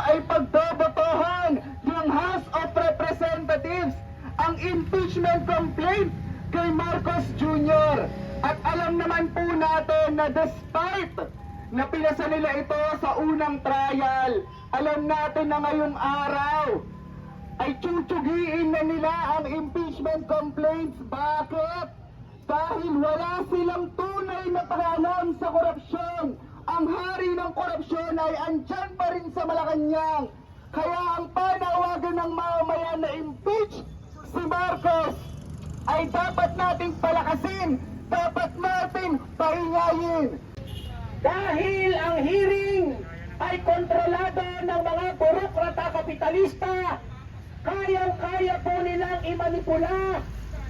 ay pagbobotohan ng House of Representatives ang impeachment complaint kay Marcos Jr. At alam naman po natin na despite na pinasa nila ito sa unang trial, alam natin na ngayong araw ay tsuntsugiin na nila ang impeachment complaints. Bakit? Dahil wala silang tunay na paghalam sa korupsyon. Ang hari ng korupsyon ay andyan pa rin sa Malacanang. Kaya ang panawagan ng mamamayan na impeach si Marcos ay dapat nating palakasin, dapat nating pahingayin. Dahil ang hearing ay kontrolado ng mga burokrata kapitalista, kayang-kaya po nilang imanipula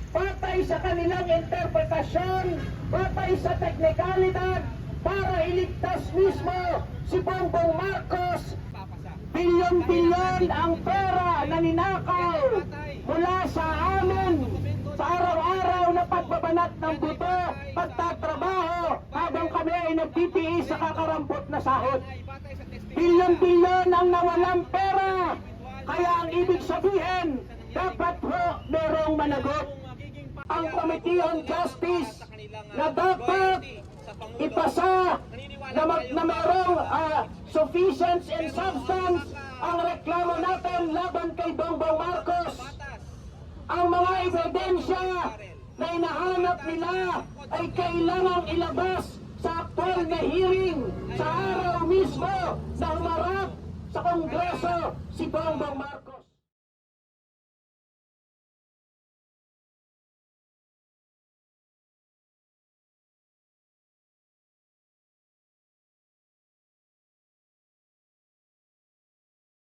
patay sa kanilang interpretasyon, patay sa teknikalidad para iligtas mismo si Bongbong Marcos. Bilyon-bilyon ang pera na ninakaw mula sa amin sa araw-araw na pagbabanat ng buto, pagtatrabaho habang kami ay nagtitiis sa kakarampot na sahod. Bilyon-bilyon ang nawalang pera. Kaya ang ibig sabihin, dapat po merong managot. Ang Committee on Justice na dapat ipasa na merong sufficiency and substance ang reklamo natin laban kay Bongbong Marcos. Ang mga ebidensya na hinahanap nila ay kailangang ilabas sa aktual na hearing sa araw mismo na humarap sa Kongreso si Bongbong Marcos.